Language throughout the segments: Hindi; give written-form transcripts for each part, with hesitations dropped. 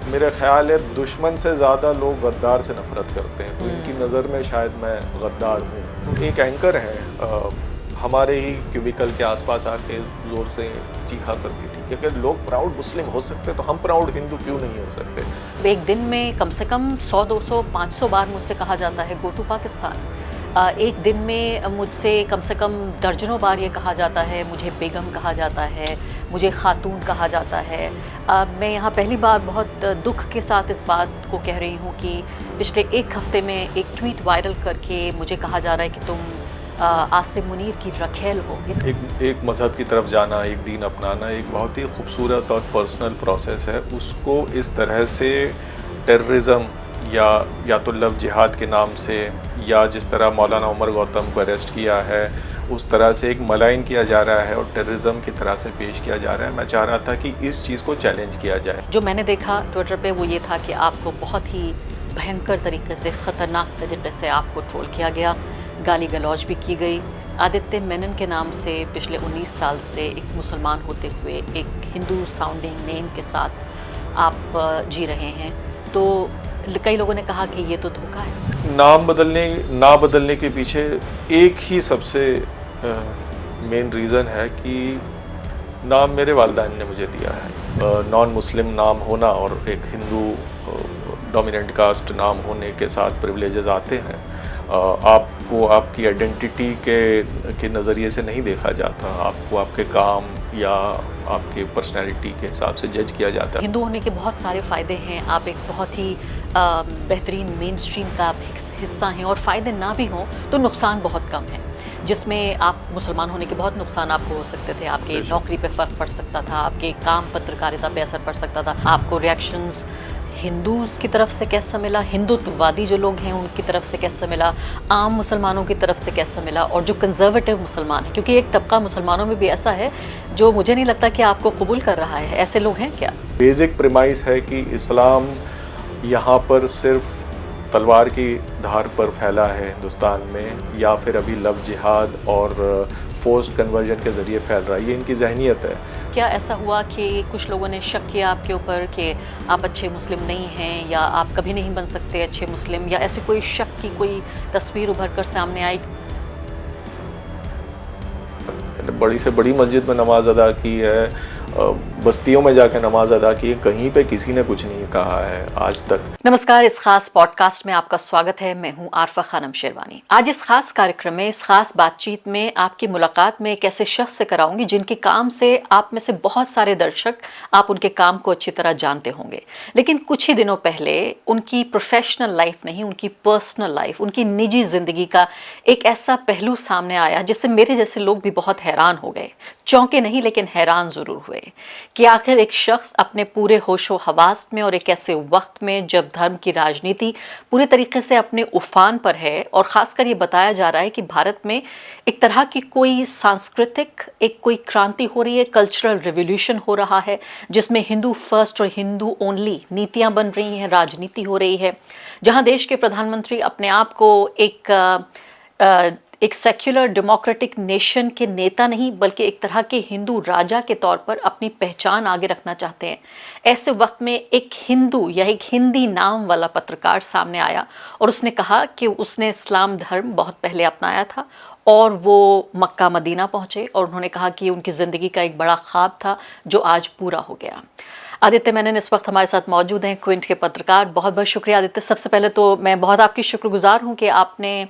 मेरा ख्याल है दुश्मन से ज़्यादा लोग गद्दार से नफरत करते हैं, तो इनकी नज़र में शायद मैं गद्दार हूँ। तो एक एंकर है हमारे ही क्यूबिकल के आसपास आके ज़ोर से चीखा करती थी कि अगर लोग प्राउड मुस्लिम हो सकते तो हम प्राउड हिंदू क्यों नहीं हो सकते। एक दिन में कम से कम 100, 200, 500 बार मुझसे कहा जाता है गो टू पाकिस्तान। एक दिन में मुझसे कम से कम दर्जनों बार ये कहा जाता है, मुझे बेगम कहा जाता है, मुझे खातून कहा जाता है। मैं यहाँ पहली बार बहुत दुख के साथ इस बात को कह रही हूँ कि पिछले एक हफ्ते में एक ट्वीट वायरल करके मुझे कहा जा रहा है कि तुम आसिम मुनीर की रखेल हो। एक मज़हब की तरफ जाना, एक दीन अपनाना एक बहुत ही खूबसूरत और पर्सनल प्रोसेस है। उसको इस तरह से टेररिज्म या तो लव जिहाद के नाम से, या जिस तरह मौलाना उमर गौतम को अरेस्ट किया है उस तरह से एक मलाइन किया जा रहा है और टेररिज्म की तरह से पेश किया जा रहा है। मैं चाह रहा था कि इस चीज़ को चैलेंज किया जाए। जो मैंने देखा ट्विटर पे वो ये था कि आपको बहुत ही भयंकर तरीके से, ख़तरनाक तरीके से आपको ट्रोल किया गया, गाली गलौज भी की गई। आदित्य मेनन के नाम से पिछले 19 साल से एक मुसलमान होते हुए एक हिंदू साउंडिंग नेम के साथ आप जी रहे हैं, तो कई लोगों ने कहा कि ये तो धोखा है। ना बदलने के पीछे एक ही सबसे मेन रीज़न है कि नाम मेरे वालिदैन ने मुझे दिया है। नॉन मुस्लिम नाम होना और एक हिंदू डोमिनेंट कास्ट नाम होने के साथ प्रिविलेजेस आते हैं। आपको आपकी आइडेंटिटी के नज़रिए से नहीं देखा जाता, आपको आपके काम या आपके पर्सनैलिटी के हिसाब से जज किया जाता है। हिंदू होने के बहुत सारे फ़ायदे हैं, आप एक बहुत ही बेहतरीन मेन स्ट्रीम का आप हिस्सा हैं, और फ़ायदे ना भी हों तो नुकसान बहुत कम है, जिसमें आप मुसलमान होने के बहुत नुकसान आपको हो सकते थे। आपके नौकरी पे फ़र्क पड़ सकता था, आपके काम पत्रकारिता पे असर पड़ सकता था, आपको रिएक्शंस हिंदूज़ की तरफ से कैसा मिला, हिंदुत्ववादी जो लोग हैं उनकी तरफ से कैसा मिला, आम मुसलमानों की तरफ से कैसा मिला, और जो कंजर्वेटिव मुसलमान हैं, क्योंकि एक तबका मुसलमानों में भी ऐसा है जो मुझे नहीं लगता कि आपको कबूल कर रहा है। ऐसे लोग हैं क्या? बेसिक प्रीमाइस है कि इस्लाम यहाँ पर सिर्फ तलवार की धार पर फैला है हिंदुस्तान में, या फिर अभी लव जिहाद और फोर्स्ड कन्वर्जन के ज़रिए फैल रहा है। ये इनकी जहनीत है। क्या ऐसा हुआ कि कुछ लोगों ने शक किया आपके ऊपर कि आप अच्छे मुस्लिम नहीं हैं, या आप कभी नहीं बन सकते अच्छे मुस्लिम, या ऐसी कोई शक की कोई तस्वीर उभर कर सामने आई? बड़ी से बड़ी मस्जिद में नमाज अदा की है, बस्तियों में जाकर नमाज अदा की है, कहीं पे किसी ने कुछ नहीं कहा है आज तक। नमस्कार, इस खास पॉडकास्ट में आपका स्वागत है। मैं हूं आरफा खानम शेरवानी। आज इस खास कार्यक्रम में, इस खास बातचीत में आपकी मुलाकात में एक ऐसे शख्स से कराऊंगी जिनके काम से आप में से बहुत सारे दर्शक, आप उनके काम को अच्छी तरह जानते होंगे, लेकिन कुछ ही दिनों पहले उनकी प्रोफेशनल लाइफ नहीं, उनकी पर्सनल लाइफ, उनकी निजी जिंदगी का एक ऐसा पहलू सामने आया जिससे मेरे जैसे लोग भी बहुत हैरान हो गए। चौंके नहीं, लेकिन हैरान जरूर हुए कि आखिर एक शख्स अपने पूरे होशो हवास में और एक ऐसे वक्त में जब धर्म की राजनीति पूरे तरीके से अपने उफान पर है, और खासकर ये बताया जा रहा है कि भारत में एक तरह की कोई सांस्कृतिक एक कोई क्रांति हो रही है, कल्चरल रिवॉल्यूशन हो रहा है, जिसमें हिंदू फर्स्ट और हिंदू ओनली नीतियां बन रही हैं, राजनीति हो रही है, जहां देश के प्रधानमंत्री अपने आप को एक सेक्युलर डेमोक्रेटिक नेशन के नेता नहीं, बल्कि एक तरह के हिंदू राजा के तौर पर अपनी पहचान आगे रखना चाहते हैं। ऐसे वक्त में एक हिंदू या एक हिंदी नाम वाला पत्रकार सामने आया और उसने कहा कि उसने इस्लाम धर्म बहुत पहले अपनाया था और वो मक्का मदीना पहुंचे, और उन्होंने कहा कि उनकी ज़िंदगी का एक बड़ा ख्वाब था जो आज पूरा हो गया। आदित्य मेनन इस वक्त हमारे साथ मौजूद हैं, क्विंट के पत्रकार। बहुत बहुत शुक्रिया आदित्य। सबसे पहले तो मैं बहुत आपकी शुक्रगुजार हूं कि आपने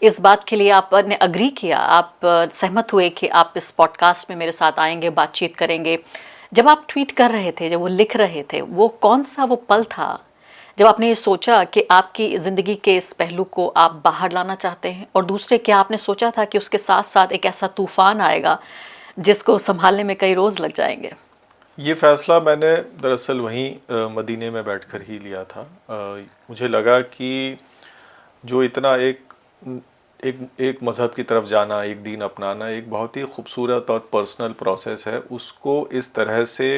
इस बात के लिए आपने अग्री किया, आप सहमत हुए कि आप इस पॉडकास्ट में मेरे साथ आएंगे, बातचीत करेंगे। जब आप ट्वीट कर रहे थे, जब वो लिख रहे थे, वो कौन सा वो पल था जब आपने ये सोचा कि आपकी ज़िंदगी के इस पहलू को आप बाहर लाना चाहते हैं, और दूसरे, क्या आपने सोचा था कि उसके साथ साथ एक ऐसा तूफान आएगा जिसको संभालने में कई रोज़ लग जाएंगे? ये फ़ैसला मैंने दरअसल वहीं मदीने में बैठकर ही लिया था। मुझे लगा कि जो इतना एक मज़हब की तरफ जाना, एक दीन अपनाना एक बहुत ही खूबसूरत और पर्सनल प्रोसेस है। उसको इस तरह से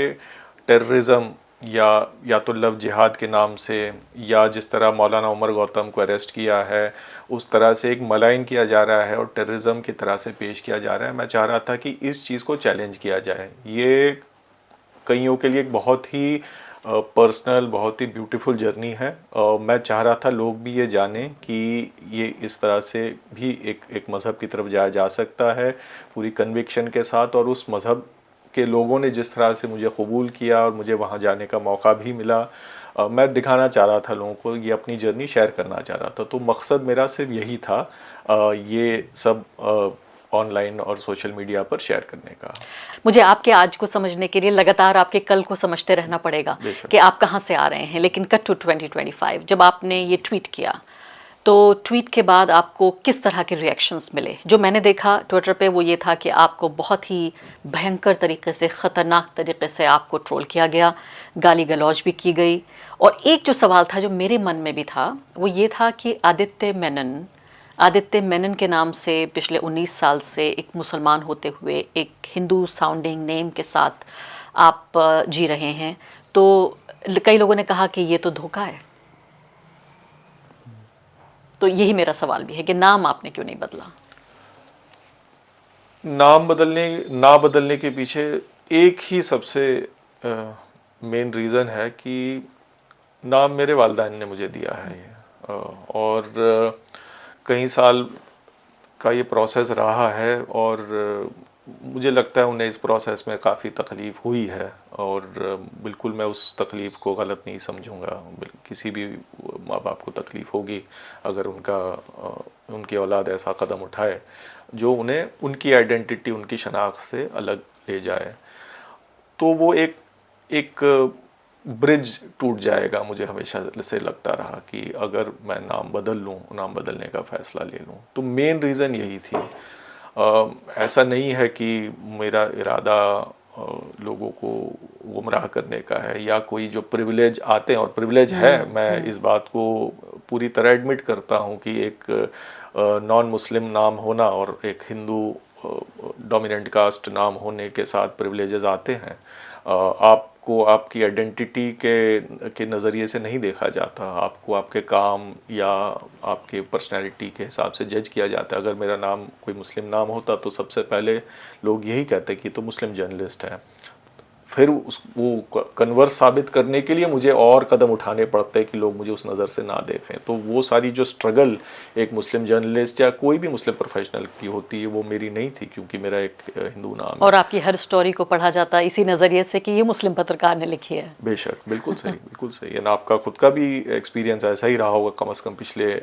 टेररिज्म या तो लव जिहाद के नाम से, या जिस तरह मौलाना उमर गौतम को अरेस्ट किया है उस तरह से एक मलाइन किया जा रहा है और टेररिज्म की तरह से पेश किया जा रहा है। मैं चाह रहा था कि इस चीज़ को चैलेंज किया जाए। ये कईयों के लिए एक बहुत ही पर्सनल बहुत ही ब्यूटीफुल जर्नी है। मैं चाह रहा था लोग भी ये जानें कि ये इस तरह से भी एक मज़हब की तरफ जाया जा सकता है पूरी कन्विक्शन के साथ, और उस मज़हब के लोगों ने जिस तरह से मुझे कबूल किया और मुझे वहाँ जाने का मौका भी मिला, मैं दिखाना चाह रहा था लोगों को, ये अपनी जर्नी शेयर करना चाह रहा था। तो मकसद मेरा सिर्फ यही था ये सब ऑनलाइन और सोशल मीडिया पर शेयर करने का। मुझे आपके आज को समझने के लिए लगातार आपके कल को समझते रहना पड़ेगा बेशक। कि आप कहाँ से आ रहे हैं। लेकिन कट टू 2025, जब आपने ये ट्वीट किया तो ट्वीट के बाद आपको किस तरह के रिएक्शंस मिले? जो मैंने देखा ट्विटर पे वो ये था कि आपको बहुत ही भयंकर तरीके से, ख़तरनाक तरीके से आपको ट्रोल किया गया, गाली गलौज भी की गई। और एक जो सवाल था जो मेरे मन में भी था वो ये था कि आदित्य मेनन के नाम से पिछले 19 साल से एक मुसलमान होते हुए एक हिंदू साउंडिंग नेम के साथ आप जी रहे हैं, तो कई लोगों ने कहा कि ये तो धोखा है। तो यही मेरा सवाल भी है कि नाम आपने क्यों नहीं बदला? नाम ना बदलने के पीछे एक ही सबसे मेन रीज़न है कि नाम मेरे वालिदैन ने मुझे दिया है ये, और कई साल का ये प्रोसेस रहा है, और मुझे लगता है उन्हें इस प्रोसेस में काफ़ी तकलीफ़ हुई है, और बिल्कुल मैं उस तकलीफ़ को गलत नहीं समझूंगा। किसी भी माँ बाप को तकलीफ़ होगी अगर उनकी औलाद ऐसा कदम उठाए जो उन्हें उनकी आइडेंटिटी, उनकी शनाख्त से अलग ले जाए, तो वो एक ब्रिज टूट जाएगा। मुझे हमेशा से लगता रहा कि अगर मैं नाम बदल लूँ, नाम बदलने का फ़ैसला ले लूँ, तो मेन रीज़न यही थी। ऐसा नहीं है कि मेरा इरादा लोगों को गुमराह करने का है, या कोई जो प्रिविलेज आते हैं, और प्रिविलेज है, मैं इस बात को पूरी तरह एडमिट करता हूँ कि एक नॉन मुस्लिम नाम होना और एक हिंदू डोमिनेंट कास्ट नाम होने के साथ प्रिविलेजेस आते हैं। आपको आपकी आइडेंटिटी के नज़रिए से नहीं देखा जाता, आपको आपके काम या आपके पर्सनैलिटी के हिसाब से जज किया जाता है। अगर मेरा नाम कोई मुस्लिम नाम होता तो सबसे पहले लोग यही कहते कि तो मुस्लिम जर्नलिस्ट है। फिर वो कन्वर्स साबित करने के लिए मुझे और कदम उठाने पड़ते हैं कि लोग मुझे उस नज़र से ना देखें। तो वो सारी जो स्ट्रगल एक मुस्लिम जर्नलिस्ट या कोई भी मुस्लिम प्रोफेशनल की होती है, वो मेरी नहीं थी, क्योंकि मेरा एक हिंदू नाम है। और आपकी हर स्टोरी को पढ़ा जाता इसी नज़रिए से कि ये मुस्लिम पत्रकार ने लिखी है। बेशक, बिल्कुल सही, बिल्कुल सही। एंड आपका खुद का भी एक्सपीरियंस ऐसा ही रहा होगा कम से कम पिछले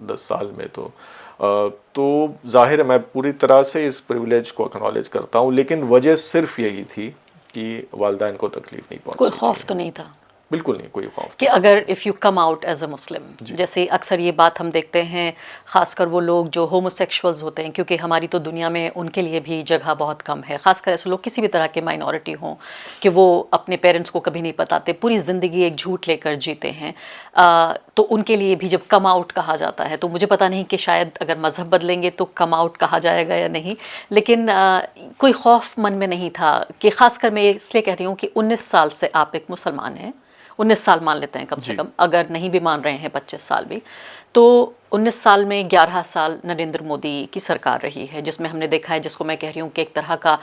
10 साल में। तो जाहिर है मैं पूरी तरह से इस प्रिविलेज को एक्नॉलेज करता हूँ, लेकिन वजह सिर्फ यही थी कि वालिदैन को तकलीफ नहीं कोई पहुंचनी खौफ चाहिए। तो नहीं था बिल्कुल नहीं, कोई खौफ कि अगर if you come out as a Muslim, जैसे अक्सर ये बात हम देखते हैं, ख़ासकर वो लोग जो होमोसेक्सुअल्स होते हैं, क्योंकि हमारी तो दुनिया में उनके लिए भी जगह बहुत कम है, ख़ासकर ऐसे लोग किसी भी तरह के माइनॉरिटी हों कि वो अपने पेरेंट्स को कभी नहीं बताते, पूरी ज़िंदगी एक झूठ लेकर जीते हैं। तो उनके लिए भी जब कम आउट कहा जाता है, तो मुझे पता नहीं कि शायद अगर मज़हब बदलेंगे तो कम आउट कहा जाएगा या नहीं, लेकिन कोई खौफ मन में नहीं था कि, ख़ासकर मैं इसलिए कह रही हूँ कि 19 साल से आप एक मुसलमान हैं, 19 साल मान लेते हैं कम से कम, अगर नहीं भी मान रहे हैं 25 साल भी, तो 19 साल में 11 साल नरेंद्र मोदी की सरकार रही है, जिसमें हमने देखा है, जिसको मैं कह रही हूँ कि एक तरह का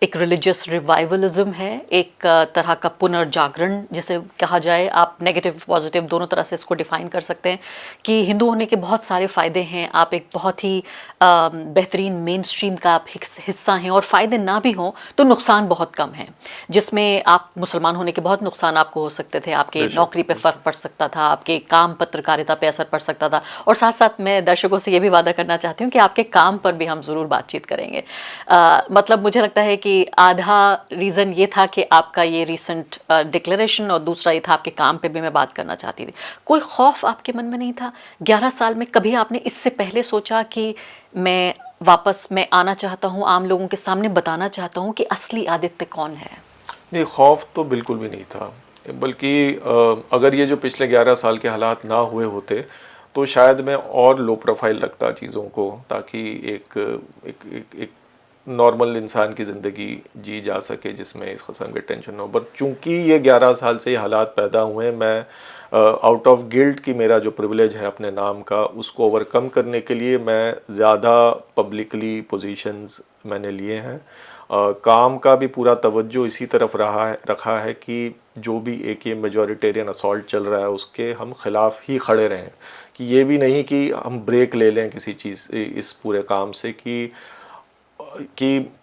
एक रिलीजियस रिवाइवलिज्म है, एक तरह का पुनर्जागरण जिसे कहा जाए। आप नेगेटिव पॉजिटिव दोनों तरह से इसको डिफाइन कर सकते हैं कि हिंदू होने के बहुत सारे फ़ायदे हैं, आप एक बहुत ही बेहतरीन मेन स्ट्रीम का आप हिस्सा हैं, और फ़ायदे ना भी हों तो नुकसान बहुत कम हैं, जिसमें आप मुसलमान होने के बहुत नुकसान आपको हो सकते थे। आपके नौकरी पे फ़र्क पड़ सकता था, आपके काम पत्रकारिता पे असर पड़ सकता था, और साथ साथ मैं दर्शकों से ये भी वादा करना चाहती हूँ कि आपके काम पर भी हम ज़रूर बातचीत करेंगे। मतलब मुझे लगता है कि आधा रीज़न ये था कि आपका ये रिसेंट डिक्लेरेशन, और दूसरा ये था आपके काम पे भी मैं बात करना चाहती थी। कोई खौफ आपके मन में नहीं था 11 साल में? कभी आपने इससे पहले सोचा कि मैं आना चाहता हूँ, आम लोगों के सामने बताना चाहता हूँ कि असली आदित्य कौन है? नहीं, खौफ तो बिल्कुल भी नहीं था, बल्कि अगर ये जो पिछले 11 साल के हालात ना हुए होते तो शायद मैं और लो प्रोफाइल रखता चीज़ों को, ताकि एक एक एक, एक नॉर्मल इंसान की ज़िंदगी जी जा सके जिसमें इस किस्म के टेंशन हो। बट चूंकि ये 11 साल से ये हालात पैदा हुए, मैं आउट ऑफ गिल्ट कि मेरा जो प्रिविलेज है अपने नाम का, उसको ओवरकम करने के लिए मैं ज़्यादा पब्लिकली पोजीशंस मैंने लिए हैं, काम का भी पूरा तवज्जो इसी तरफ रखा है कि जो भी एक ये मेजॉरिटेरियन असॉल्ट चल रहा है उसके हम खिलाफ ही खड़े रहें, कि ये भी नहीं कि हम ब्रेक ले लें किसी चीज़ इस पूरे काम से, कि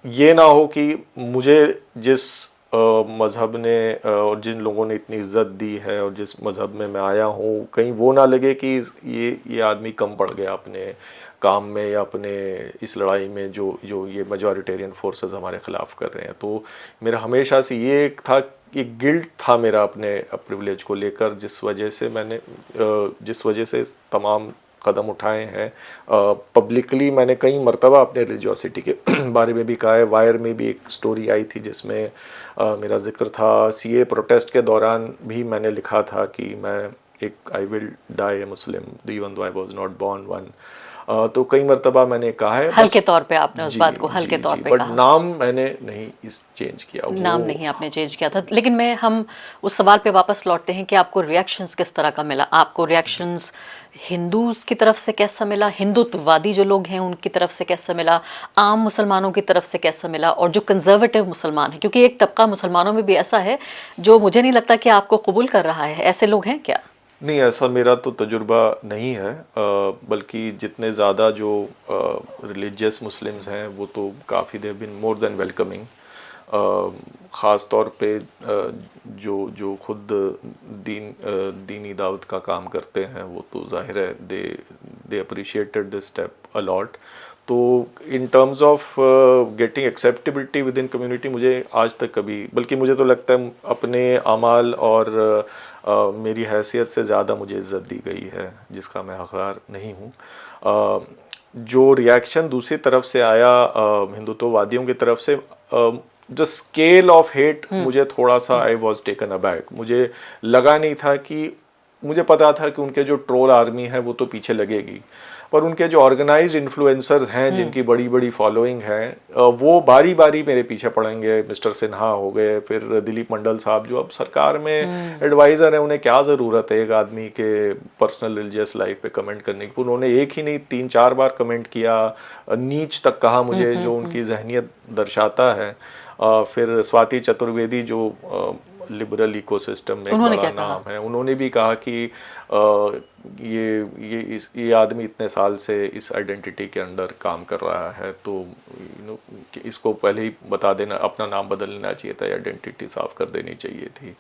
ये ना हो कि मुझे जिस मज़हब ने और जिन लोगों ने इतनी इज़्ज़त दी है और जिस मज़हब में मैं आया हूँ, कहीं वो ना लगे कि ये आदमी कम पड़ गया अपने काम में या अपने इस लड़ाई में जो जो ये मेजॉरिटेरियन फोर्सेस हमारे ख़िलाफ़ कर रहे हैं। तो मेरा हमेशा से ये एक था, एक गिल्ट था मेरा अपने प्रिविलेज को लेकर, जिस वजह से तमाम कदम उठाए हैं। पब्लिकली मैंने कई मर्तबा अपने रिलीजियोसिटी के बारे में भी कहा है। वायर में भी एक स्टोरी आई थी जिसमें मेरा जिक्र था। सीए प्रोटेस्ट के दौरान भी मैंने लिखा था कि मैं I will die a Muslim even though I was not born one. तो कई मर्तबा मैंने कहा है, हल्के तौर पे आपने उस बात को हल्के तौर पे बट कहा। नाम मैंने नहीं चेंज किया। नाम नहीं आपने चेंज किया था। लेकिन हम उस सवाल पे वापस लौटते हैं कि आपको रिएक्शंस किस तरह का मिला? आपको रिएक्शंस हिंदूज की तरफ से कैसा मिला, हिंदुत्ववादी जो लोग हैं उनकी तरफ से कैसा मिला, आम मुसलमानों की तरफ से कैसा मिला, और जो कंजर्वेटिव मुसलमान हैं, क्योंकि एक तबका मुसलमानों में भी ऐसा है जो मुझे नहीं लगता कि आपको कबूल कर रहा है, ऐसे लोग हैं क्या? नहीं, ऐसा मेरा तो तजुर्बा नहीं है। बल्कि जितने ज़्यादा जो रिलीजियस मुस्लिम्स हैं वो तो काफ़ी देव बिन मोर देन वेलकमिंग। ख़ास तौर पे जो जो खुद दीनी दावत का काम करते हैं वो तो ज़ाहिर है they appreciated this step a lot. तो in terms of getting acceptability within community मुझे आज तक कभी, बल्कि मुझे तो लगता है अपने अमाल और मेरी हैसियत से ज़्यादा मुझे इज़्ज़त दी गई है जिसका मैं हक़दार नहीं हूँ। जो रिएक्शन दूसरी तरफ से आया हिंदुत्ववादियों की तरफ से, जो स्केल ऑफ हेट, मुझे थोड़ा सा आई वॉज टेकन अबैक। मुझे लगा नहीं था कि, मुझे पता था कि उनके जो ट्रोल आर्मी है वो तो पीछे लगेगी, पर उनके जो ऑर्गेनाइज्ड इन्फ्लुएंसर्स हैं जिनकी बड़ी बड़ी फॉलोइंग है वो बारी बारी मेरे पीछे पड़ेंगे। मिस्टर सिन्हा हो गए, फिर दिलीप मंडल साहब जो अब सरकार में एडवाइज़र हैं, उन्हें क्या ज़रूरत है एक आदमी के पर्सनल रिलीजियस लाइफ पे कमेंट करने की। उन्होंने एक ही नहीं 3-4 बार कमेंट किया, नीच तक कहा मुझे, जो उनकी जहनीत दर्शाता है। फिर स्वाति चतुर्वेदी जो लिबरल इकोसिस्टम में एक बड़ा नाम है, उन्होंने भी कहा कि ये आदमी इतने साल से इस आइडेंटिटी के अंडर काम कर रहा है, तो इसको पहले ही बता देना, अपना नाम बदल लेना चाहिए था, आइडेंटिटी साफ कर देनी चाहिए थी।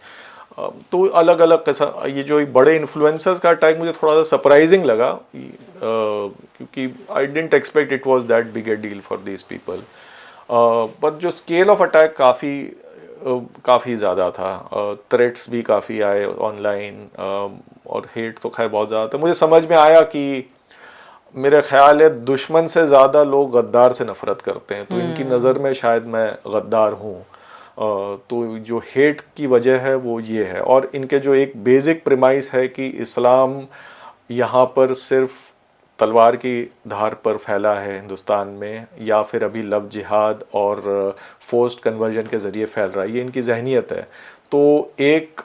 तो अलग अलग ये जो बड़े इन्फ्लुएंसर्स का अटैक मुझे थोड़ा सा सरप्राइजिंग लगा, क्योंकि I didn't expect it was that big A deal for these people. पर जो स्केल ऑफ अटैक काफ़ी ज़्यादा था। थ्रेट्स भी काफ़ी आए ऑनलाइन, और हेट तो खैर बहुत ज़्यादा था। मुझे समझ में आया कि मेरे ख्याल है दुश्मन से ज़्यादा लोग गद्दार से नफ़रत करते हैं, तो इनकी नज़र में शायद मैं गद्दार हूँ। तो जो हेट की वजह है वो ये है, और इनके जो एक बेसिक प्रीमाइस है कि इस्लाम यहाँ पर सिर्फ तलवार की धार पर फैला है हिंदुस्तान में, या फिर अभी लव जिहाद और फोर्स्ड कन्वर्जन के ज़रिए फैल रहा है, ये इनकी जहनीत है। तो एक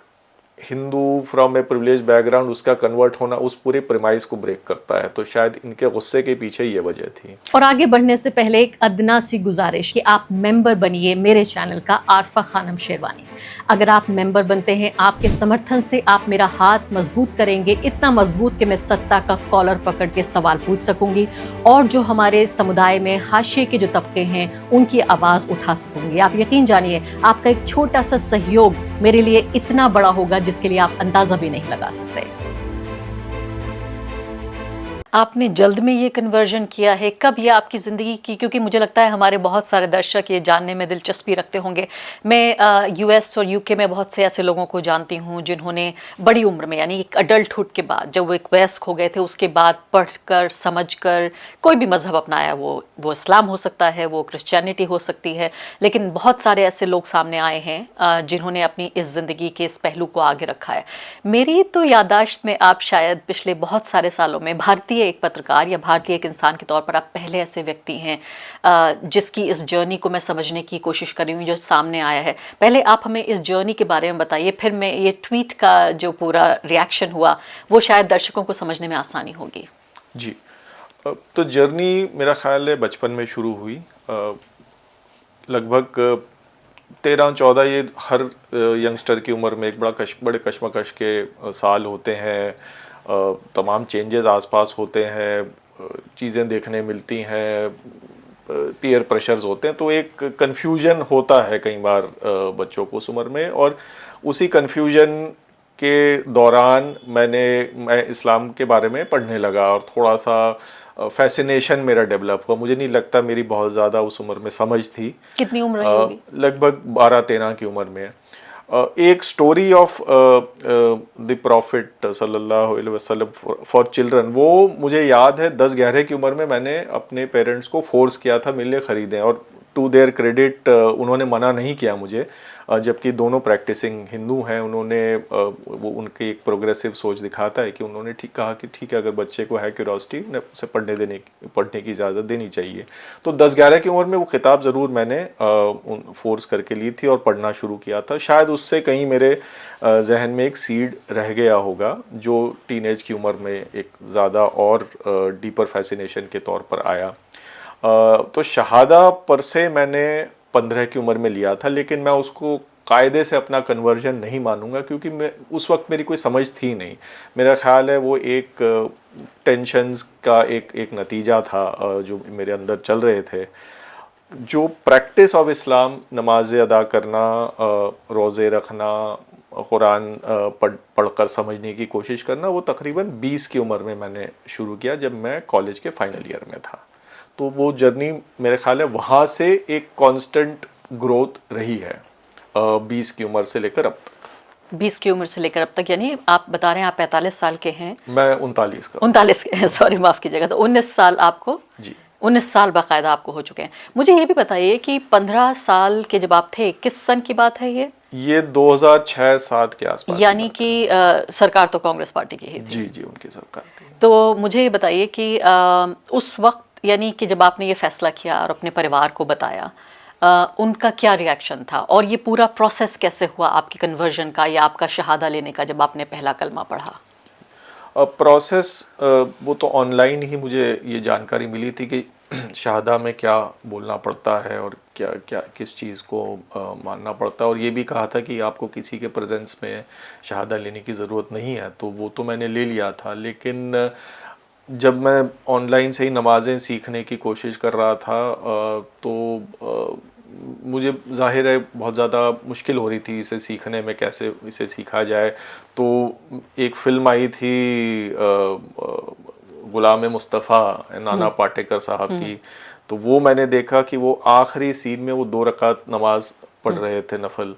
Hindu from A privilege background, उसका कन्वर्ट होना उस पूरे प्रीमाइस को ब्रेक करता है। तो शायद इनके गुस्से के पीछे ये वजह थी। और आगे बढ़ने से पहले एक अदना सी गुजारिश कि आप मेंबर बनिए मेरे चैनल का आरफा खानम शेरवानी। अगर आप मेंबर बनते हैं, आपके समर्थन से आप मेरा हाथ मजबूत करेंगे, इतना मजबूत कि मैं सत्ता का कॉलर पकड़ के सवाल पूछ सकूंगी, और जो हमारे समुदाय में हाशिए के जो तबके हैं उनकी आवाज़ उठा सकूंगी। आप यकीन जानिए, आपका एक छोटा सा सहयोग मेरे लिए इतना बड़ा होगा जिसके लिए आप अंदाजा भी नहीं लगा सकते। आपने जल्द में ये कन्वर्जन किया है, कब ये आपकी ज़िंदगी की, क्योंकि मुझे लगता है हमारे बहुत सारे दर्शक ये जानने में दिलचस्पी रखते होंगे। मैं यूएस और यूके में बहुत से ऐसे लोगों को जानती हूँ जिन्होंने बड़ी उम्र में, यानी एक अडल्टहुड के बाद, जब वो एक वयस्क हो गए थे, उसके बाद पढ़कर समझकर कोई भी मज़हब अपनाया, वो इस्लाम हो सकता है, वो क्रिश्चियनिटी हो सकती है, लेकिन बहुत सारे ऐसे लोग सामने आए हैं जिन्होंने अपनी इस ज़िंदगी के इस पहलू को आगे रखा है। मेरी तो याददाश्त में आप शायद पिछले बहुत सारे सालों में भारतीय एक पत्रकार या भारतीय एक इंसान के तौर पर आप पहले ऐसे व्यक्ति हैं जिसकी इस जर्नी को मैं समझने की कोशिश कर रही हूँ जो सामने आया है। पहले आप हमें इस जर्नी के बारे में बताइए, फिर मैं ये ट्वीट का जो पूरा रिएक्शन हुआ वो शायद दर्शकों को समझने में आसानी होगी। जी, तो जर्नी मेरा ख्याल है बचपन में शुरू हुई। लगभग 13-14, ये हर यंगस्टर की उम्र में एक बड़े कश्मकश के साल होते हैं। तमाम चेंजेस आसपास होते हैं, चीज़ें देखने मिलती हैं, पीयर प्रेशर्स होते हैं, तो एक कन्फ्यूजन होता है कई बार बच्चों को उस उम्र में। और उसी कन्फ्यूजन के दौरान मैं इस्लाम के बारे में पढ़ने लगा और थोड़ा सा फैसिनेशन मेरा डेवलप हुआ। मुझे नहीं लगता मेरी बहुत ज़्यादा उस उम्र में समझ थी। कितनी उम्र रही होगी? लगभग 12-13 की उम्र में। एक स्टोरी ऑफ द प्रॉफिट सल्लल्लाहु अलैहि वसल्लम फॉर चिल्ड्रन, वो मुझे याद है 10-11 की उम्र में मैंने अपने पेरेंट्स को फोर्स किया था मेरे लिए ख़रीदें, और टू देयर क्रेडिट उन्होंने मना नहीं किया मुझे, जबकि दोनों प्रैक्टिसिंग हिंदू हैं। उन्होंने वो उनकी एक प्रोग्रेसिव सोच दिखाता है कि उन्होंने कहा कि ठीक है, अगर बच्चे को है क्यूरोसिटी, उसे पढ़ने की इजाज़त देनी चाहिए। तो 10-11 की उम्र में वो किताब ज़रूर मैंने फोर्स करके ली थी और पढ़ना शुरू किया था। शायद उससे कहीं मेरे जहन में एक सीड रह गया होगा, जो टीनेज की उम्र में एक ज़्यादा और डीपर फैसिनेशन के तौर पर आया। तो शहादा पर से मैंने 15 की उम्र में लिया था, लेकिन मैं उसको कायदे से अपना कन्वर्जन नहीं मानूंगा, क्योंकि मैं उस वक्त मेरी कोई समझ थी नहीं। मेरा ख्याल है वो एक टेंशन्स का एक नतीजा था जो मेरे अंदर चल रहे थे। जो प्रैक्टिस ऑफ इस्लाम, नमाज़ें अदा करना, रोज़े रखना, कुरान पढ़कर समझने की कोशिश करना, वो तकरीबन 20 की उम्र में मैंने शुरू किया, जब मैं कॉलेज के फाइनल ईयर में था। तो वो जर्नी मेरे ख्याल है वहाँ से एक कांस्टेंट ग्रोथ रही है 20 की उम्र से लेकर अब तक। 20 की उम्र से लेकर अब तक, यानी आप बता रहे हैं आप 45 साल के हैं। मैं 39 का। 39 के हैं, सॉरी माफ़ कीजिएगा। तो 19 साल आपको, जी 19 साल बाकायदा आपको हो चुके हैं। मुझे ये भी बताइए कि 15 साल के जब आप थे, किस सन की बात है ये 2006-07 के आसपास। यानी कि सरकार तो कांग्रेस पार्टी की ही थी। जी जी, उनकी सरकार थी। तो मुझे ये बताइए कि उस वक्त यानी कि जब आपने ये फैसला किया और अपने परिवार को बताया, उनका क्या रिएक्शन था, और ये पूरा प्रोसेस कैसे हुआ आपकी कन्वर्जन का या आपका शहादा लेने का, जब आपने पहला कलमा पढ़ा? प्रोसेस वो तो ऑनलाइन ही मुझे ये जानकारी मिली थी कि शहादा में क्या बोलना पड़ता है और क्या क्या किस चीज़ को मानना पड़ता है, और ये भी कहा था कि आपको किसी के प्रेजेंस में शहादा लेने की ज़रूरत नहीं है। तो वो तो मैंने ले लिया था, लेकिन जब मैं ऑनलाइन से ही नमाज़ें सीखने की कोशिश कर रहा था तो मुझे ज़ाहिर है बहुत ज़्यादा मुश्किल हो रही थी इसे सीखने में, कैसे इसे सीखा जाए। तो एक फ़िल्म आई थी गुलाम मुस्तफ़ा, नाना पाटेकर साहब की, तो वो मैंने देखा कि वो आखिरी सीन में वो 2 रकात नमाज पढ़ रहे थे नफल,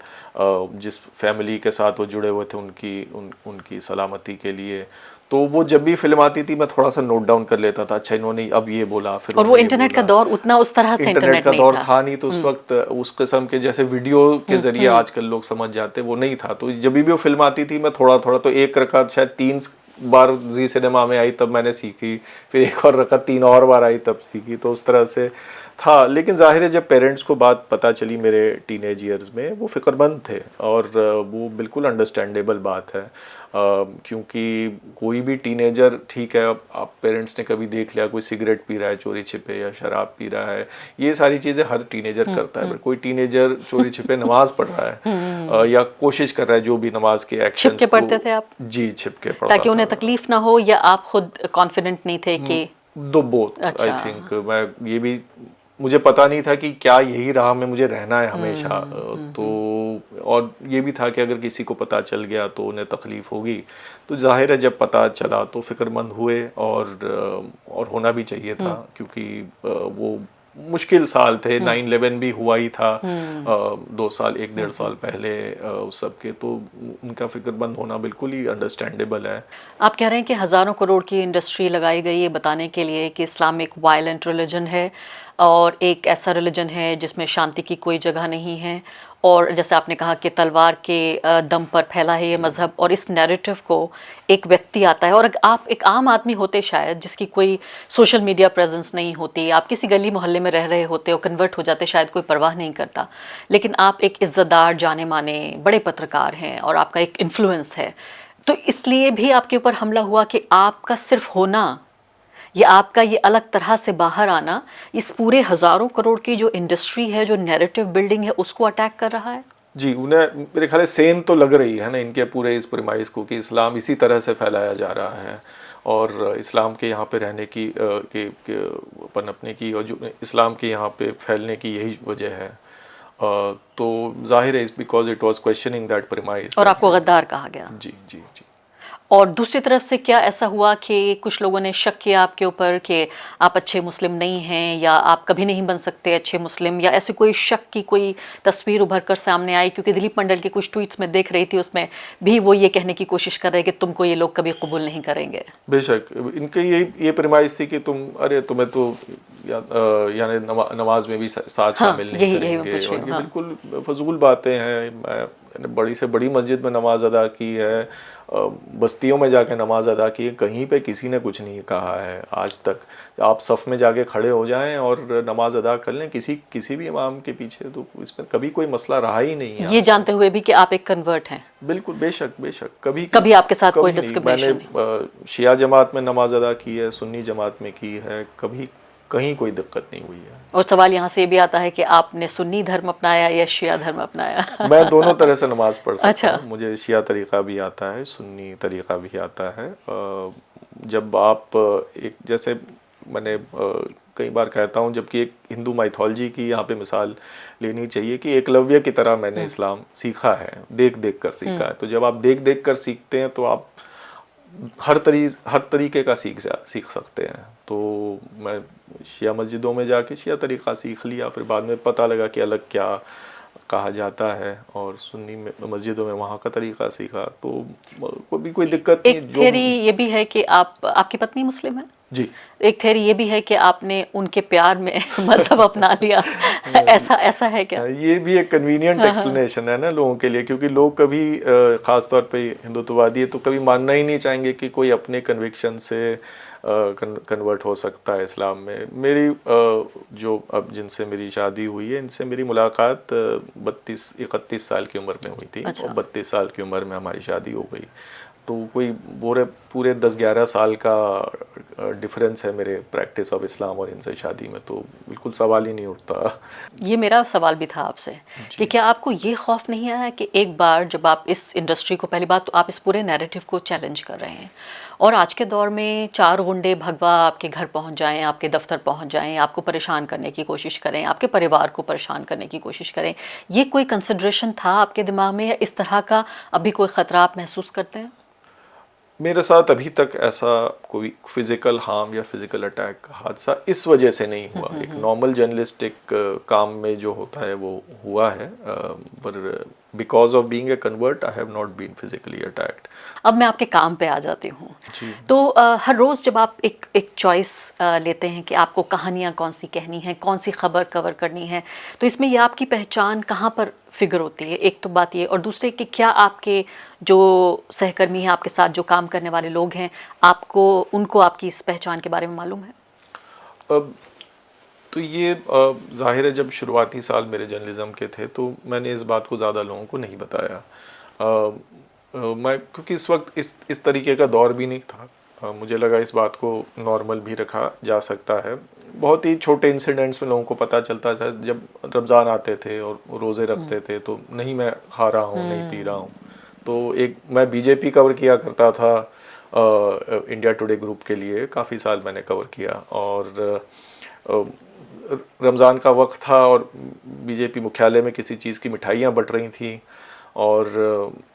जिस फैमिली के साथ वो जुड़े हुए थे उनकी सलामती के लिए। तो वो जब भी फिल्म आती थी मैं थोड़ा सा नोट डाउन कर लेता था, अच्छा इन्होंने अब ये बोला, फिर और वो इंटरनेट का दौर उतना उस तरह से इंटरनेट का नहीं दौर था। था नहीं, तो उस वक्त उस किस्म के जैसे वीडियो के जरिए आजकल लोग समझ जाते वो नहीं था। तो जब भी वो फिल्म आती थी मैं थोड़ा थोड़ा, तो एक रकात शायद 3 बार जी सिनेमा में आई तब मैंने सीखी, फिर एक और रकात 3 और बार आई तब सीखी, तो उस तरह से था। लेकिन जाहिर है जब पेरेंट्स को बात पता चली मेरे टीनेज ईयर्स में, वो फिक्रमंद थे, और वो बिल्कुल अंडरस्टैंडेबल बात है, क्योंकि कोई भी टीनेजर, ठीक है अब आप पेरेंट्स ने कभी देख लिया कोई सिगरेट पी रहा है चोरी छिपे या शराब पी रहा है, ये सारी चीज़ें हर टीनेजर करता है, पर कोई टीनेजर चोरी छिपे नमाज पढ़ रहा है या कोशिश कर रहा है जो भी नमाज के एक्शंस छिपके पढ़ते थे आप? जी छिपके पढ़ता ताकि उन्हें तकलीफ ना हो, या आप खुद कॉन्फिडेंट नहीं थे कि? दो बोथ आई थिंक। मैं ये भी, मुझे पता नहीं था कि क्या यही राह में मुझे रहना है हमेशा, तो और ये भी था कि अगर किसी को पता चल गया तो उन्हें तकलीफ होगी। तो जाहिर है जब पता चला तो फिक्रमंद हुए, और होना भी चाहिए था, क्योंकि वो मुश्किल साल थे, 9/11 भी हुआ ही था 2 साल 1-1.5 साल पहले उस सब के, तो उनका फिक्रमंद होना बिल्कुल ही अंडरस्टैंडेबल है। आप कह रहे हैं कि हज़ारों करोड़ की इंडस्ट्री लगाई गई है बताने के लिए कि इस्लाम एक वायलेंट रिलीजन है, और एक ऐसा रिलीजन है जिसमें शांति की कोई जगह नहीं है, और जैसे आपने कहा कि तलवार के दम पर फैला है ये मज़हब, और इस नैरेटिव को एक व्यक्ति आता है, और आप एक आम आदमी होते शायद, जिसकी कोई सोशल मीडिया प्रेजेंस नहीं होती, आप किसी गली मोहल्ले में रह रहे होते और कन्वर्ट हो जाते, शायद कोई परवाह नहीं करता, लेकिन आप एक इज़्ज़तदार, जाने माने बड़े पत्रकार हैं और आपका एक इन्फ्लुएंस है, तो इसलिए भी आपके ऊपर हमला हुआ कि आपका सिर्फ होना ये आपका ये अलग तरह से बाहर आना इस पूरे हजारों करोड़ की जो इंडस्ट्री है, जो नैरेटिव बिल्डिंग है, उसको अटैक कर रहा है? जी, उन्हें मेरे ख्याल है सेम तो लग रही है ना इनके पूरे इस प्रेमाइस को कि इस्लाम इसी तरह से फैलाया जा रहा है और इस्लाम के यहाँ पे रहने की के पनपने की और जो इस्लाम के यहाँ पे फैलने की यही वजह है। तो जाहिर है इस because it was questioning that premise. और आपको गद्दार कहा गया। जी जी जी। और दूसरी तरफ से क्या ऐसा हुआ कि कुछ लोगों ने शक किया आपके ऊपर कि आप अच्छे मुस्लिम नहीं हैं या आप कभी नहीं बन सकते अच्छे मुस्लिम, या ऐसी कोई शक की कोई तस्वीर उभर कर सामने आई? क्योंकि दिलीप मंडल के कुछ ट्वीट्स में देख रही थी, उसमें भी वो ये कहने की कोशिश कर रहे हैं कि तुमको ये लोग कभी कबूल नहीं करेंगे। बेशक इनके ये प्रेमाइस थी कि तुम्हें तो यानी नमाज में भी साथ शामिल नहीं करेंगे, और ये बिल्कुल फजूल बातें हैं। मैंने बड़ी से बड़ी मस्जिद में नमाज अदा की है, बस्तियों में जाके नमाज अदा की है, कहीं पे किसी ने कुछ नहीं कहा है आज तक। आप सफ़ में जाके खड़े हो जाएं और नमाज अदा कर लें किसी भी इमाम के पीछे, तो इसमें कभी कोई मसला रहा ही नहीं है। ये जानते हुए भी कि आप एक कन्वर्ट हैं? बिल्कुल, बेशक कभी आपके साथ कोई डिस्क्रिमिनेशन नहीं? मैंने शिया जमात में नमाज अदा की है, सुन्नी जमात में की है, कभी कहीं कोई दिक्कत नहीं हुई है। और सवाल यहाँ से ये भी आता है कि आपने सुन्नी धर्म अपनाया या शिया धर्म अपनाया? मैं दोनों तरह से नमाज पढ़ सकता अच्छा। हूँ। मुझे शिया तरीक़ा भी आता है, सुन्नी तरीक़ा भी आता है। जब आप एक जैसे मैंने कई बार कहता हूँ, जबकि एक हिंदू माइथोलॉजी की यहाँ पे मिसाल लेनी चाहिए कि एकलव्य की तरह मैंने इस्लाम सीखा है, देख देख कर सीखा है। तो जब आप देख देख कर सीखते हैं तो आप हर तरीके का सीख सकते हैं। तो मैं शिया मस्जिदों में जाके शिया तरीक़ा सीख लिया, फिर बाद में पता लगा कि अलग क्या कहा जाता है, और सुन्नी मस्जिदों में वहाँ का तरीक़ा सीखा, तो कोई दिक्कत नहीं। एक थ्योरी ये भी है कि आपकी पत्नी मुस्लिम है? जी। एक थ्योरी ये भी है कि आपने उनके प्यार में मजहब अपना लिया। ऐसा है क्या? ये भी एक कन्वीनियंट एक्सप्लेनेशन है ना लोगों के लिए, क्योंकि लोग कभी ख़ास तौर पे हिंदुत्ववादी है तो कभी मानना ही नहीं चाहेंगे कि कोई अपने कन्विक्शन से कन्वर्ट हो सकता है इस्लाम में। मेरी जो अब जिनसे मेरी शादी हुई है, इनसे मेरी मुलाकात 32-31 साल की उम्र में हुई थी। अच्छा। और 32 साल की उम्र में हमारी शादी हो गई। तो कोई पूरे 10-11 साल का डिफरेंस है मेरे प्रैक्टिस ऑफ इस्लाम और इनसे शादी में, तो बिल्कुल सवाल ही नहीं उठता। ये मेरा सवाल भी था आपसे कि क्या आपको ये खौफ नहीं आया कि एक बार जब आप इस इंडस्ट्री को, पहली बात तो आप इस पूरे नैरेटिव को चैलेंज कर रहे हैं, और आज के दौर में 4 गुंडे भगवा आपके घर पहुंच जाएं, आपके दफ्तर पहुंच जाएं, आपको परेशान करने की कोशिश करें, आपके परिवार को परेशान करने की कोशिश करें, ये कोई कंसिडरेशन था आपके दिमाग में, या इस तरह का अभी कोई ख़तरा आप महसूस करते हैं? मेरे साथ अभी तक ऐसा कोई फिज़िकल हार्म या फिज़िकल अटैक का हादसा इस वजह से नहीं हुआ। एक नॉर्मल जर्नलिस्टिक काम में जो होता है वो हुआ है, पर because of being a convert I have not been physically attacked. अब मैं आपके काम पे आ जाती हूँ। तो हर रोज़ जब आप एक चॉइस लेते हैं कि आपको कहानियाँ कौन सी कहनी है, कौन सी खबर कवर करनी है, तो इसमें ये आपकी पहचान कहाँ पर फिगर होती है? एक तो बात ये, और दूसरे कि क्या आपके जो सहकर्मी हैं, आपके साथ जो काम करने वाले लोग हैं, उनको आपकी इस पहचान के बारे में मालूम है? अब तो ये जाहिर है जब शुरुआती साल मेरे जर्नलिज़्म के थे तो मैंने इस बात को ज़्यादा लोगों को नहीं बताया। मैं क्योंकि इस वक्त इस तरीके का दौर भी नहीं था। मुझे लगा इस बात को नॉर्मल भी रखा जा सकता है। बहुत ही छोटे इंसिडेंट्स में लोगों को पता चलता था। जब रमज़ान आते थे और रोज़े रखते थे तो नहीं मैं खा रहा हूँ, नहीं पी रहा हूँ। तो एक मैं बीजेपी कवर किया करता था इंडिया टुडे ग्रुप के लिए, काफ़ी साल मैंने कवर किया, और रमज़ान का वक्त था और बीजेपी मुख्यालय में किसी चीज़ की मिठाइयाँ बट रही थी और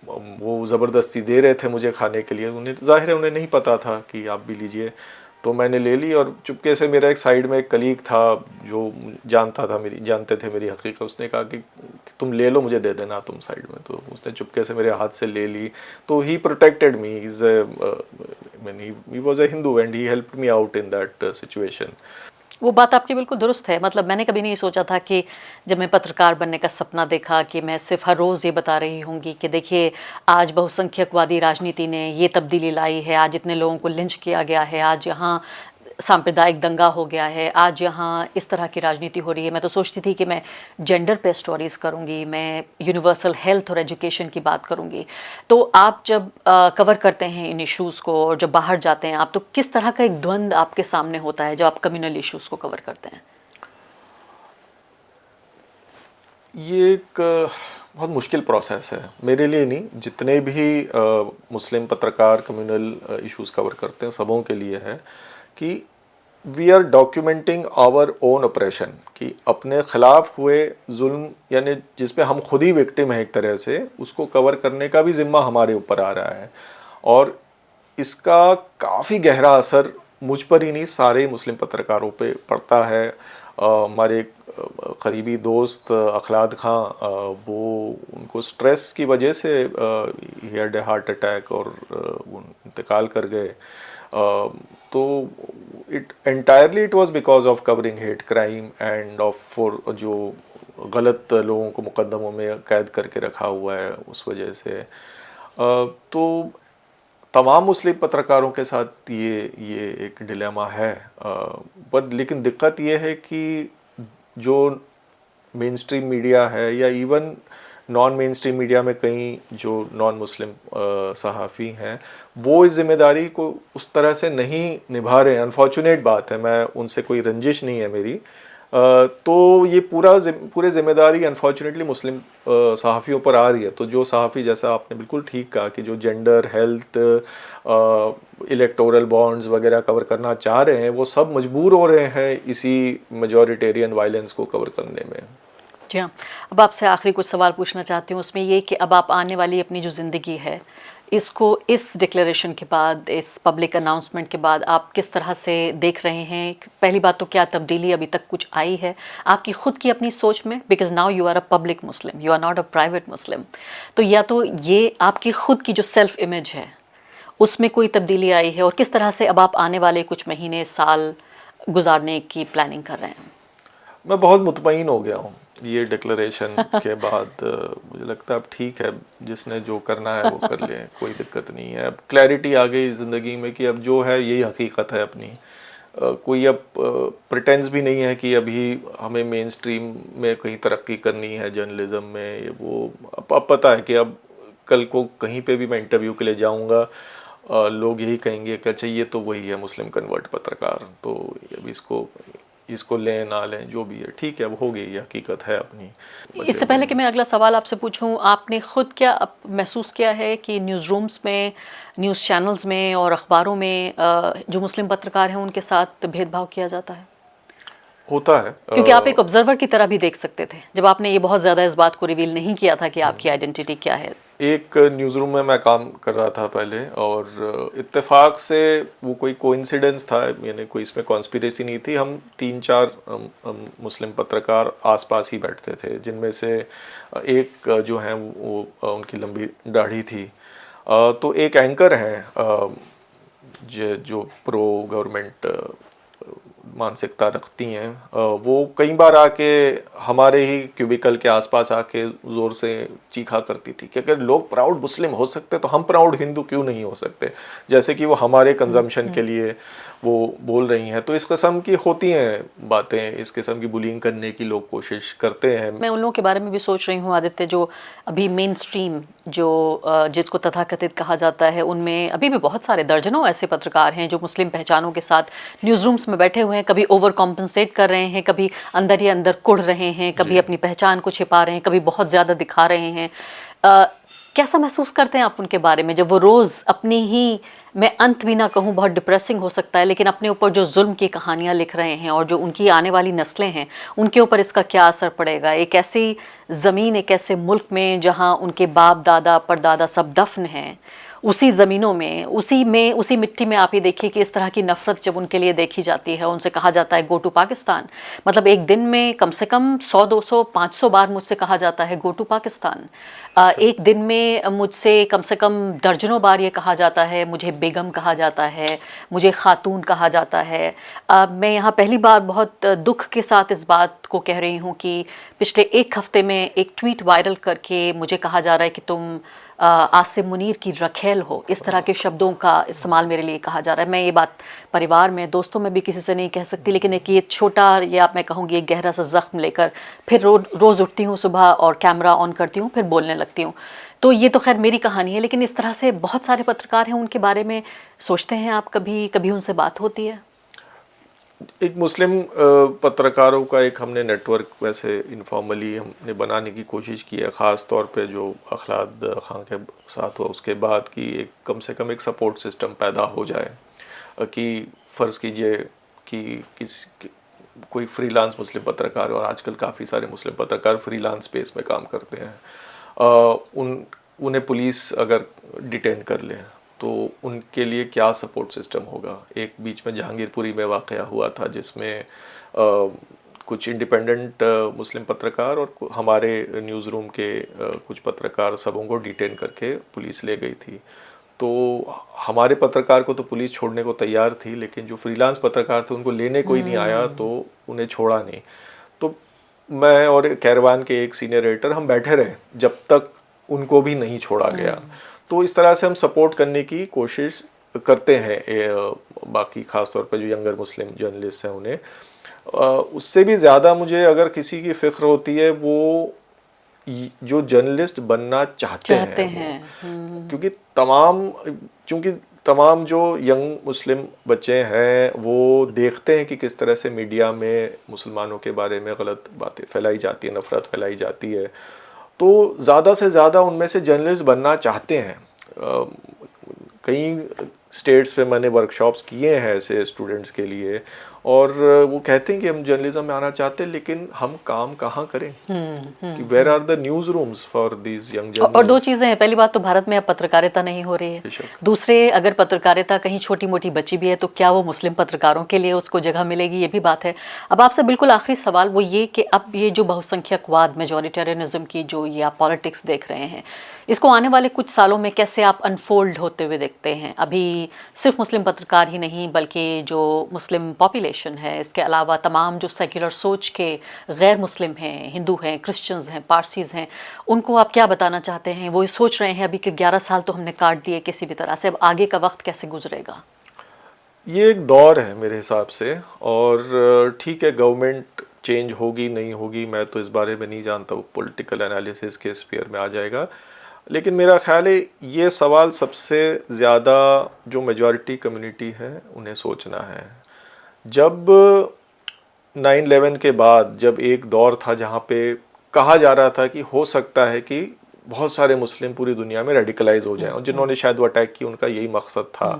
वो ज़बरदस्ती दे रहे थे मुझे खाने के लिए। उन्हें ज़ाहिर है उन्हें नहीं पता था कि आप भी लीजिए, तो मैंने ले ली। और चुपके से मेरा एक साइड में एक कलीग था जो जानते थे मेरी हकीकत, उसने कहा कि तुम ले लो, मुझे दे देना तुम साइड में। तो उसने चुपके से मेरे हाथ से ले ली। तो he protected me, he was a Hindu and he helped me out in that situation. वो बात आपकी बिल्कुल दुरुस्त है। मतलब मैंने कभी नहीं सोचा था कि जब मैं पत्रकार बनने का सपना देखा कि मैं सिर्फ हर रोज़ ये बता रही होंगी कि देखिए आज बहुसंख्यकवादी राजनीति ने ये तब्दीली लाई है, आज इतने लोगों को लिंच किया गया है, आज यहाँ सांप्रदायिक दंगा हो गया है, आज यहाँ इस तरह की राजनीति हो रही है। मैं तो सोचती थी कि मैं जेंडर पे स्टोरीज़ करूँगी, मैं यूनिवर्सल हेल्थ और एजुकेशन की बात करूँगी। तो आप जब कवर करते हैं इन इश्यूज़ को और जब बाहर जाते हैं आप, तो किस तरह का एक द्वंद्व आपके सामने होता है जब आप कम्युनल इश्यूज़ को कवर करते हैं? ये एक बहुत मुश्किल प्रोसेस है मेरे लिए, नहीं, जितने भी मुस्लिम पत्रकार कम्युनल इश्यूज कवर करते हैं सबों के लिए है कि we are documenting our own operation, कि अपने खिलाफ हुए जुल्म यानी जिस पे हम खुद ही विक्टिम हैं एक तरह से, उसको कवर करने का भी जिम्मा हमारे ऊपर आ रहा है। और इसका काफ़ी गहरा असर मुझ पर ही नहीं सारे मुस्लिम पत्रकारों पे पड़ता है। हमारे करीबी दोस्त अखलाद खां, वो उनको स्ट्रेस की वजह से he had a heart attack और वो इंतकाल कर गए। तो it was because of covering hate crime end of for जो गलत लोगों को मुकदमों में कैद करके रखा हुआ है उस वजह से। तो तमाम मुस्लिम पत्रकारों के साथ ये एक डिलेमा है। पर लेकिन दिक्कत ये है कि जो मेन स्ट्रीम मीडिया है या even non main stream media में कई जो नॉन मुस्लिम सहाफ़ी हैं, वो इस जिम्मेदारी को उस तरह से नहीं निभा रहे हैं। अनफॉर्चुनेट बात है, मैं उनसे कोई रंजिश नहीं है मेरी। तो ये पूरे जिम्मेदारी अनफॉर्चुनेटली मुस्लिम सहाफ़ियों पर आ रही है। तो जो सहाफ़ी, जैसा आपने बिल्कुल ठीक कहा कि जो जेंडर, हेल्थ, इलेक्टोरल बॉन्ड्स वगैरह कवर करना चाह रहे हैं, वो सब मजबूर हो रहे हैं इसी मेजॉरिटेरियन वायलेंस को कवर करने में। जी हाँ, अब आपसे आखिरी कुछ सवाल पूछना चाहती हूँ, उसमें ये कि अब आप आने वाली अपनी जो ज़िंदगी है, इसको इस डिक्लेरेशन के बाद, इस पब्लिक अनाउंसमेंट के बाद आप किस तरह से देख रहे हैं? पहली बात तो क्या तब्दीली अभी तक कुछ आई है आपकी खुद की अपनी सोच में? Because now you are a public Muslim, you are not a private Muslim. तो या तो ये आपकी खुद की जो सेल्फ इमेज है उसमें कोई तब्दीली आई है, और किस तरह से अब आप आने वाले कुछ महीने, साल गुजारने की प्लानिंग कर रहे हैं? मैं बहुत मुतमईन हो गया हूँ ये डिक्लेरेशन के बाद। मुझे लगता है अब ठीक है, जिसने जो करना है वो कर ले, कोई दिक्कत नहीं है। अब क्लैरिटी आ गई ज़िंदगी में कि अब जो है यही हकीकत है अपनी। कोई अब प्रिटेंस भी नहीं है कि अभी हमें मेन स्ट्रीम में कहीं तरक्की करनी है जर्नलिज्म में, ये वो। अब पता है कि अब कल को कहीं पे भी मैं इंटरव्यू के लिए जाऊंगा, लोग यही कहेंगे कि अच्छा ये तो वही है मुस्लिम कन्वर्ट पत्रकार। तो अब इसको लें ना लें जो भी है, ठीक है, अब हो गई, ये हकीकत है अपनी। इससे पहले कि मैं अगला सवाल आपसे पूछूं, आपने खुद क्या महसूस किया है कि न्यूज़ रूम्स में, न्यूज़ चैनल्स में और अखबारों में जो मुस्लिम पत्रकार हैं उनके साथ भेदभाव किया जाता है? होता है, क्योंकि आप एक ऑब्जर्वर की तरह भी देख सकते थे जब आपने ये बहुत ज़्यादा इस बात को रिवील नहीं किया था कि आपकी आइडेंटिटी क्या है। एक न्यूज़ रूम में मैं काम कर रहा था पहले, और इत्तेफाक से वो कोई कोइंसिडेंस था, यानी कोई इसमें कॉन्स्पिरेसी नहीं थी। हम 3-4 मुस्लिम पत्रकार आसपास ही बैठते थे, जिनमें से एक जो है वो उनकी लंबी दाढ़ी थी। तो एक एंकर हैं जो प्रो गवर्नमेंट मानसिकता रखती हैं, वो कई बार आके हमारे ही क्यूबिकल के आसपास आके ज़ोर से चीखा करती थी कि अगर लोग प्राउड मुस्लिम हो सकते तो हम प्राउड हिंदू क्यों नहीं हो सकते, जैसे कि वो हमारे कंजम्पशन के लिए वो बोल रही हैं। तो इस किस्म की होती हैं बातें, इस किस्म की बुलिंग करने की लोग कोशिश करते हैं। मैं उन लोगों के बारे में भी सोच रही हूँ आदित्य, जो अभी मेन स्ट्रीम जो जिसको तथाकथित कहा जाता है, उनमें अभी भी बहुत सारे दर्जनों ऐसे पत्रकार हैं जो मुस्लिम पहचानों के साथ न्यूज़ रूम्स में बैठे हुए हैं, कभी ओवर कॉम्पनसेट कर रहे हैं, कभी अंदर ही अंदर कुढ़ रहे हैं, कभी अपनी पहचान को छिपा रहे हैं, कभी बहुत ज़्यादा दिखा रहे हैं। कैसा महसूस करते हैं आप उनके बारे में, जब वो रोज़ अपनी ही, मैं अंत भी ना कहूँ, बहुत डिप्रेसिंग हो सकता है, लेकिन अपने ऊपर जो जुल्म की कहानियाँ लिख रहे हैं और जो उनकी आने वाली नस्लें हैं उनके ऊपर इसका क्या असर पड़ेगा? एक ऐसी ज़मीन, एक ऐसे मुल्क में जहाँ उनके बाप दादा परदादा सब दफन हैं, उसी ज़मीनों में, उसी मिट्टी में आप ये देखिए कि इस तरह की नफ़रत जब उनके लिए देखी जाती है, उनसे कहा जाता है गो टू पाकिस्तान। मतलब एक दिन में कम से कम 100-200 500 बार मुझसे कहा जाता है गो टू पाकिस्तान। एक दिन में मुझसे कम से कम दर्जनों बार ये कहा जाता है, मुझे बेगम कहा जाता है, मुझे खातून कहा जाता है। मैं यहाँ पहली बार बहुत दुख के साथ इस बात को कह रही हूँ कि पिछले एक हफ्ते में एक ट्वीट वायरल करके मुझे कहा जा रहा है कि तुम आसिम मुनीर की रखेल हो, इस तरह के शब्दों का इस्तेमाल मेरे लिए कहा जा रहा है। मैं ये बात परिवार में, दोस्तों में भी किसी से नहीं कह सकती, लेकिन एक ये छोटा, या मैं कहूँगी एक गहरा सा जख्म लेकर फिर रोज़ उठती हूँ सुबह और कैमरा ऑन करती हूँ, फिर बोलने लगती हूँ। तो ये तो खैर मेरी कहानी है, लेकिन इस तरह से बहुत सारे पत्रकार हैं, उनके बारे में सोचते हैं आप? कभी कभी उनसे बात होती है? एक मुस्लिम पत्रकारों का एक हमने नेटवर्क वैसे इनफॉर्मली हमने बनाने की कोशिश की है, ख़ास तौर पे जो अखलाद खां के साथ हुआ उसके बाद, कि एक कम से कम एक सपोर्ट सिस्टम पैदा हो जाए। कि फ़र्ज़ कीजिए कि कोई फ्रीलांस मुस्लिम पत्रकार, और आजकल काफ़ी सारे मुस्लिम पत्रकार फ्रीलांस बेस में काम करते हैं, उन्हें पुलिस अगर डिटेन कर ले तो उनके लिए क्या सपोर्ट सिस्टम होगा। एक बीच में जहांगीरपुरी में वाक़या हुआ था जिसमें कुछ इंडिपेंडेंट मुस्लिम पत्रकार और हमारे न्यूज़ रूम के कुछ पत्रकार सबों को डिटेन करके पुलिस ले गई थी। तो हमारे पत्रकार को तो पुलिस छोड़ने को तैयार थी, लेकिन जो फ्रीलांस पत्रकार थे उनको लेने कोई नहीं आया, तो उन्हें छोड़ा नहीं। तो मैं और कैरवान के एक सीनियर एडिटर हम बैठे रहे जब तक उनको भी नहीं छोड़ा गया। तो इस तरह से हम सपोर्ट करने की कोशिश करते हैं बाकी ख़ास तौर पर जो यंगर मुस्लिम जर्नलिस्ट हैं उन्हें। उससे भी ज़्यादा मुझे अगर किसी की फ़िक्र होती है वो जो जर्नलिस्ट बनना चाहते हैं। क्योंकि चूँकि तमाम जो यंग मुस्लिम बच्चे हैं वो देखते हैं कि किस तरह से मीडिया में मुसलमानों के बारे में गलत बातें फैलाई जाती है, नफ़रत फैलाई जाती है। तो ज़्यादा से ज़्यादा उनमें से जर्नलिस्ट बनना चाहते हैं। कई स्टेट्स पे मैंने वर्कशॉप्स किए हैं ऐसे स्टूडेंट्स के लिए, और वो कहते हैं कि हम जर्नलिज्म में आना चाहते हैं, लेकिन हम काम कहाँ करें, कि where are the newsrooms for these young journalist. और दो चीज़ें हैं, पहली बात तो भारत में अब पत्रकारिता नहीं हो रही है। दूसरे, अगर पत्रकारिता कहीं छोटी मोटी बची भी है तो क्या वो मुस्लिम पत्रकारों के लिए उसको जगह मिलेगी, ये भी बात है। अब आपसे बिल्कुल आखिरी सवाल वो ये कि अब ये जो बहुसंख्यकवाद, मेजॉरिटेरियनिज्म की जो ये आप पॉलिटिक्स देख रहे हैं, इसको आने वाले कुछ सालों में कैसे आप अनफोल्ड होते हुए देखते हैं? अभी सिर्फ मुस्लिम पत्रकार ही नहीं बल्कि जो मुस्लिम पॉपुलेशन है, इसके अलावा तमाम जो सेक्युलर सोच के गैर मुस्लिम हैं, हिंदू हैं, क्रिश्चियंस हैं, पारसीज़ हैं, उनको आप क्या बताना चाहते हैं? वो सोच रहे हैं अभी कि 11 साल तो हमने काट दिए किसी भी तरह से, अब आगे का वक्त कैसे गुजरेगा? ये एक दौर है मेरे हिसाब से, और ठीक है गवर्नमेंट चेंज होगी नहीं होगी मैं तो इस बारे में नहीं जानता, वो पॉलिटिकल एनालिसिस के स्फीयर में आ जाएगा। लेकिन मेरा ख्याल है ये सवाल सबसे ज़्यादा जो मेजॉरिटी कम्युनिटी है उन्हें सोचना है। जब 9/11 के बाद जब एक दौर था जहाँ पे कहा जा रहा था कि हो सकता है कि बहुत सारे मुस्लिम पूरी दुनिया में रेडिकलाइज हो जाएं, और जिन्होंने शायद वो अटैक किया उनका यही मकसद था,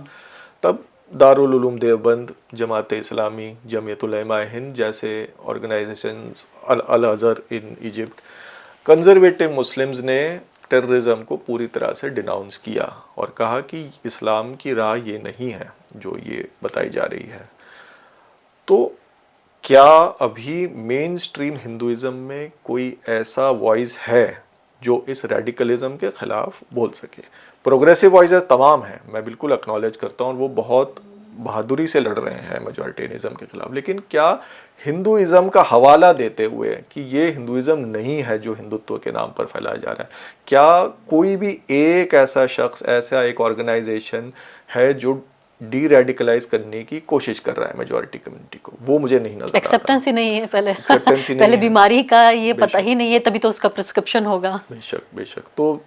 तब दारुल उलूम देवबंद, जमात इस्लामी, जमीयत उलमा हिंद जैसे organisations, Al Azhar in Egypt, conservative Muslims ने टेररिज्म को पूरी तरह से डिनाउंस किया और कहा कि इस्लाम की राह ये नहीं है जो ये बताई जा रही है। तो क्या अभी मेन स्ट्रीम हिंदुइज्म में कोई ऐसा वॉइस है जो इस रेडिकलिज्म के खिलाफ बोल सके? प्रोग्रेसिव वॉइसेस तमाम हैं, मैं बिल्कुल एक्नॉलेज करता हूँ, और वो बहुत बहादुरी से लड़ रहे हैं मेजॉरिटेरियनिज्म के खिलाफ। लेकिन क्या हिंदुइज्म का हवाला देते हुए कि ये हिंदुइज्म नहीं है जो हिंदुत्व के नाम पर फैलाया जा रहा है, क्या कोई भी एक ऐसा शख्स, ऐसा एक ऑर्गेनाइजेशन है जो डी रेडिकलाइज करने की कोशिश कर रहा है मेजॉरिटी कम्युनिटी को? वो मुझे नहीं नजर आता। एक्सेप्टेंस ही नहीं है पहले। एक्सेप्टेंस ही नहीं पहले है। बीमारी का ये पता ही नहीं है, तभी तो उसका प्रिस्क्रिप्शन होगा। बेशक बेशक। तो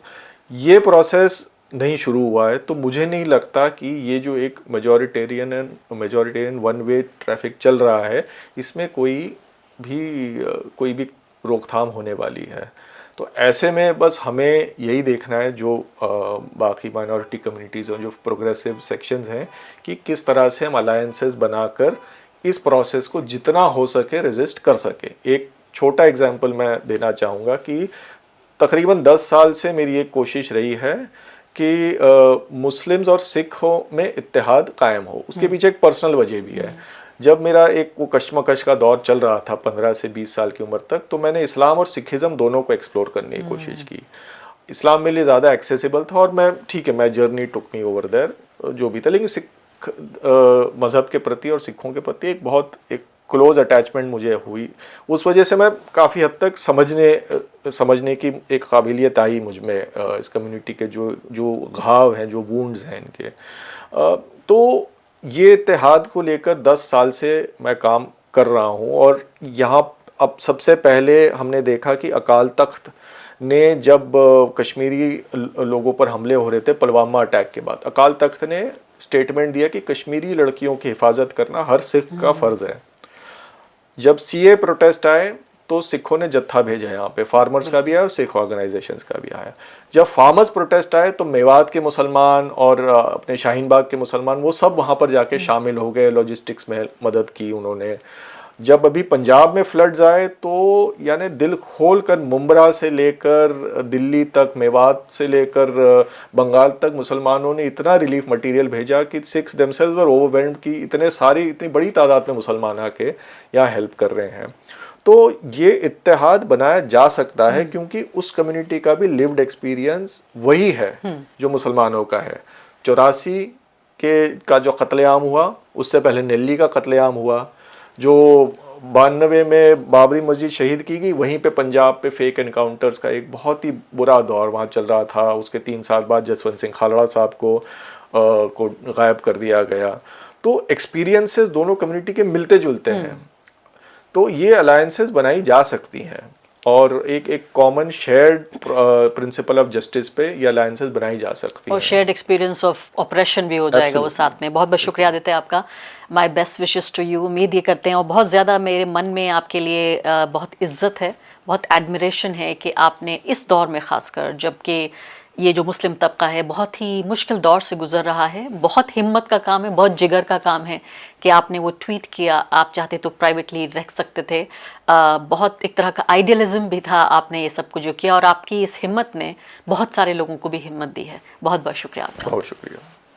ये प्रोसेस नहीं शुरू हुआ है, तो मुझे नहीं लगता कि ये जो एक मेजॉरिटेरियन वन वे ट्रैफिक चल रहा है इसमें कोई भी रोकथाम होने वाली है। तो ऐसे में बस हमें यही देखना है जो बाकी माइनॉरिटी कम्युनिटीज़ और जो प्रोग्रेसिव सेक्शंस हैं कि किस तरह से हम अलायंसेस बनाकर इस प्रोसेस को जितना हो सके रेजिस्ट कर सके। एक छोटा एग्जांपल मैं देना चाहूँगा कि तकरीबन 10 साल से मेरी एक कोशिश रही है कि मुस्लिम्स और सिखों में इत्तेहाद कायम हो। उसके पीछे एक पर्सनल वजह भी है। जब मेरा एक वो कश्मकश का दौर चल रहा था 15 से 20 साल की उम्र तक, तो मैंने इस्लाम और सिखिज़म दोनों को एक्सप्लोर करने की कोशिश की। इस्लाम मेरे लिए ज़्यादा एक्सेसिबल था और मैं journey took me over there जो भी था, लेकिन सिख मज़हब के प्रति और सिखों के प्रति एक क्लोज अटैचमेंट मुझे हुई, उस वजह से मैं काफ़ी हद तक समझने की एक काबिलियत आई मुझ में इस कम्युनिटी के जो जो घाव हैं, जो वुंड्स हैं इनके। तो ये इत्तेहाद को लेकर 10 साल से मैं काम कर रहा हूँ। और यहाँ अब सबसे पहले हमने देखा कि अकाल तख्त ने जब कश्मीरी लोगों पर हमले हो रहे थे पुलवामा अटैक के बाद, अकाल तख्त ने स्टेटमेंट दिया कि कश्मीरी लड़कियों की हिफाजत करना हर सिख का फ़र्ज़ है। जब सीए प्रोटेस्ट आए तो सिखों ने जत्था भेजा यहाँ पे, फार्मर्स का भी आया और सिख ऑर्गेनाइजेशंस का भी आया। जब फार्मर्स प्रोटेस्ट आए तो मेवात के मुसलमान और अपने शाहीन बाग के मुसलमान वो सब वहाँ पर जाके शामिल हो गए, लॉजिस्टिक्स में मदद की उन्होंने। जब अभी पंजाब में फ्लड्स आए तो यानी दिल खोल कर मुंब्रा से लेकर दिल्ली तक, मेवात से लेकर बंगाल तक मुसलमानों ने इतना रिलीफ मटेरियल भेजा कि सिख्स देमसेल्व्स वर ओवरवेल्म्ड की इतनी बड़ी तादाद में मुसलमान आके यहाँ हेल्प कर रहे हैं। तो ये इत्तेहाद बनाया जा सकता है क्योंकि उस कम्युनिटी का भी लिव्ड एक्सपीरियंस वही है जो मुसलमानों का है। 84 का जो कत्लेआम हुआ, उससे पहले नेल्ली का कत्लेआम हुआ, जो 92 में बाबरी मस्जिद शहीद की गई, वहीं पे पंजाब पे फेक एनकाउंटर्स का एक बहुत ही बुरा दौर वहाँ चल रहा था। उसके 3 साल बाद जसवंत सिंह खालड़ा साहब को गायब कर दिया गया। तो एक्सपीरियंसेस दोनों कम्युनिटी के मिलते जुलते हैं, तो ये अलायंसेस बनाई जा सकती हैं और एक common shared principle of justice पे ये अलायंसेस बनाई जा सकती हैं और शेयर्ड एक्सपीरियंस ऑफ ऑपरेशन भी हो जाएगा वो साथ में। बहुत बहुत शुक्रिया आदित्य आपका। My best wishes to you. उम्मीद ये करते हैं और बहुत ज़्यादा मेरे मन में आपके लिए बहुत इज्जत है, बहुत एडमिरेशन है कि आपने इस दौर में ख़ासकर, जबकि ये जो मुस्लिम तबका है बहुत ही मुश्किल दौर से गुजर रहा है, बहुत हिम्मत का काम है, बहुत जिगर का काम है कि आपने वो ट्वीट किया। आप चाहते तो प्राइवेटली रख सकते थे, बहुत एक तरह का आइडियलिज्म भी था, आपने ये सब कुछ जो किया और आपकी इस हिम्मत ने बहुत सारे लोगों को भी हिम्मत दी है। बहुत बहुत शुक्रिया आपका। बहुत शुक्रिया।